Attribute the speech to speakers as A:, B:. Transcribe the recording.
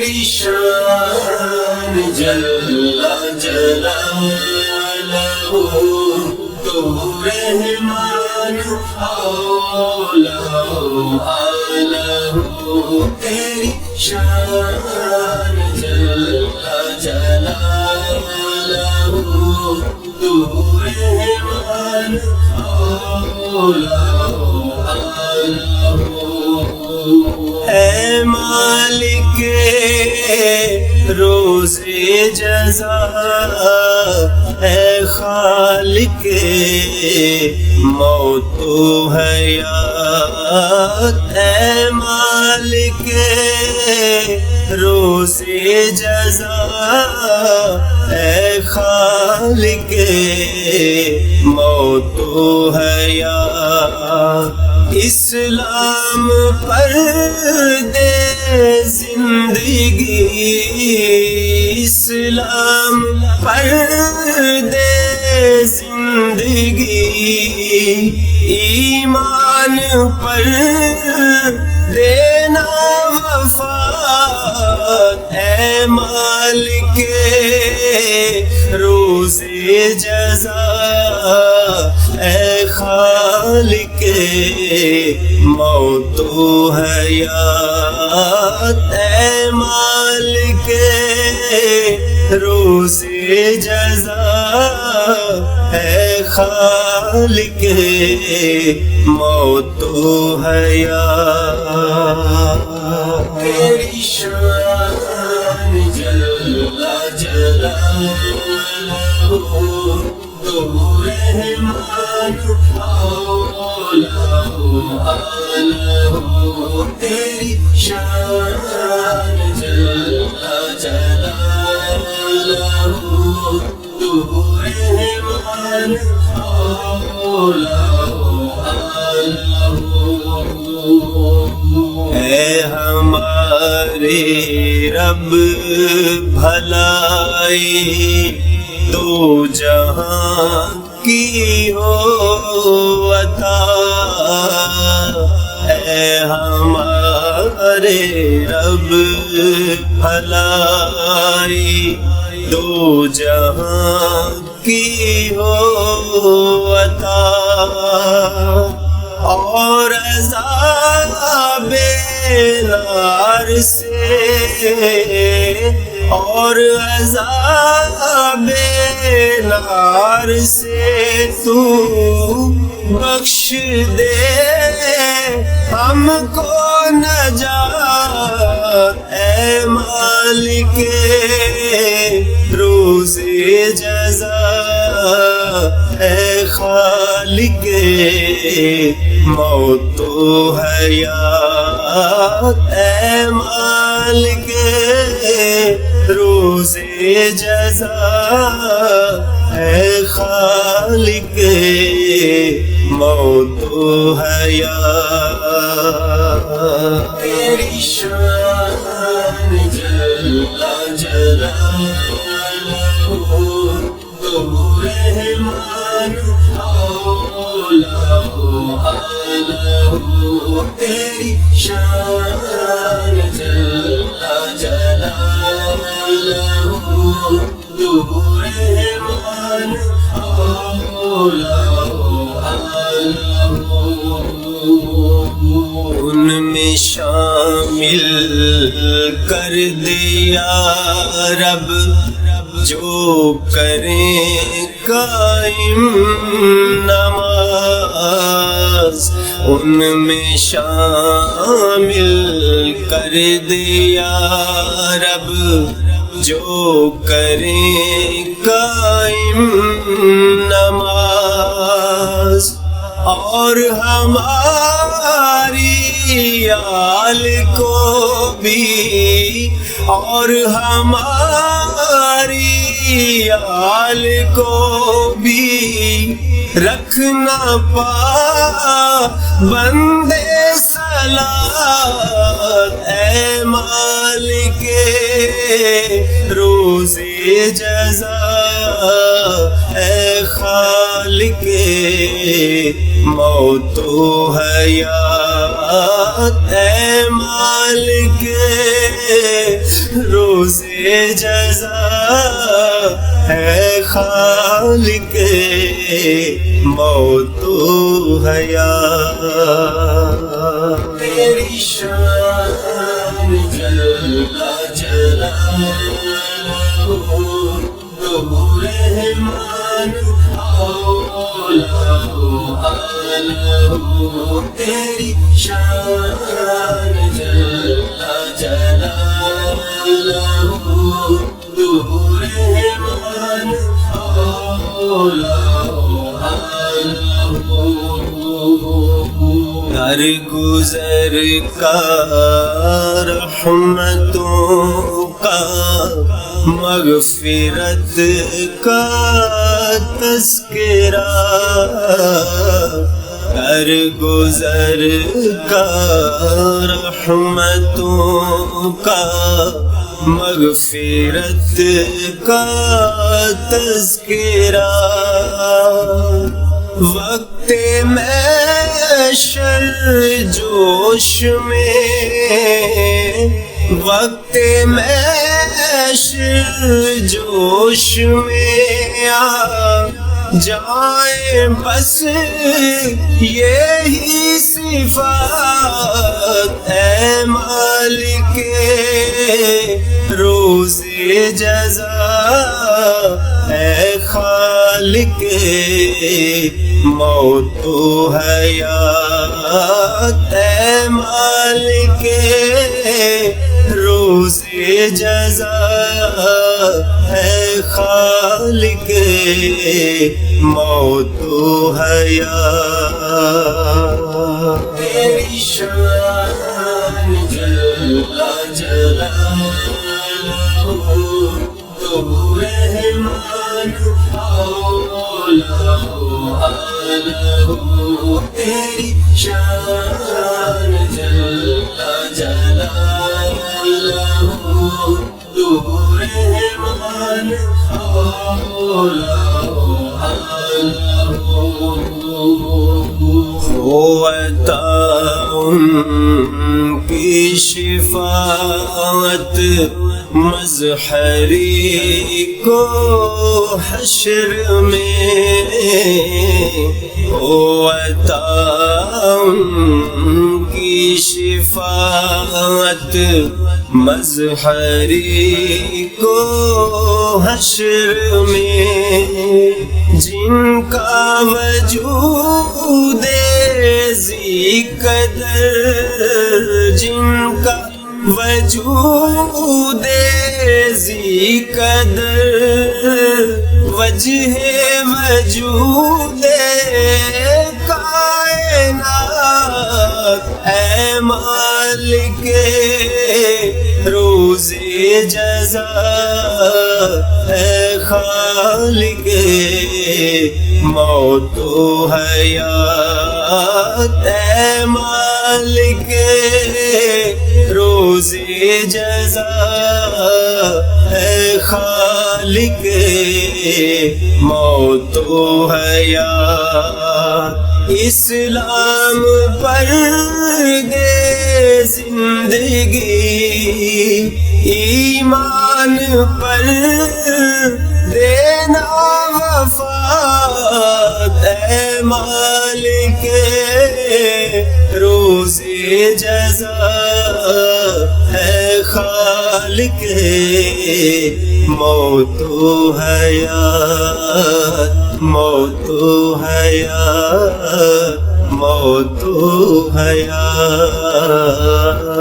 A: تیری شان جل جلالہ تو رحمان اولا اعلی تیری شان جل جلالہ تو رحمان اولا اے مالک روز جزا اے خالق موت و حیات اے مالک روز جزا اے خالق موت و حیات اسلام پر دے زندگی اسلام پر دے زندگی ایمان پر دینا وفات اے مالک روز جزا اے خالق موت و حیات اے مالک روز جزا اے خالق موت و حیات تیری شان جل جلالہ تو رحمان اولا اعلی تیری شان جل جلالہ تو رحمان اولا اعلی اے ہمارے رب بھلائی دو جہاں کی ہو عطا اے ہمارے رب بھلائی دو جہاں کی ہو عطا اور عذاب نار سے اور عذاب نار سے تو بخش دے ہم کو نجات اے مالک روز جزا اے خالق موت و حیات اے مالک روز جزا اے خالق موت و حیات تیری شان جل جلالہ تو رحمان اولا اعلی تیری شان جل جلالہ تو رحمان اولا ان میں شامل کر دیا رب جو کریں قائم نماز ان میں شامل کر دیا رب جو کریں قائم نماز اور ہماری آل کو بھی اور ہماری آل کو بھی رکھنا بندے صلاۃ اے مالک روز جزا اے خالق موت و حیات اے مالک روز جزا ہے خالق موت و حیات. تیری شان جل جلالہ تو رحمان اولا تیری شان جل جلالہ تو رحمان اولا در گزر کا رحمتوں کا مغفرت کا تذکرہ در گزر کا رحمتوں کا مغفرت کا تذکرہ وقت محشر جوش میں وقت محشر جوش میں آ جائیں بس یہی صفات اے مالک روز جزا اے خالق موت و حیات اے مالک روز جزا ہے خالق موت و حیات. تیری شان جل جلالہ تو رحمان اولا تیری شان جل جلالہ تو رحمان اولا ہو عطا ان کی شفاعت مظہری کو حشر میں ہو عطا ان کی شفاعت مظہری کو حشر میں جن کا وجود ذی قدر جن کا وجود ذی قدر وجہ وجود کائنات اے مالک روز جزا اے خالق موت و حیات اے مالک روز جزا اے خالق موت و حیات. اسلام پر دے زندگی ایمان پر دینا وفات اے مالک روز جزا ہے خالق موت و حیات موت و حیات موت و حیات.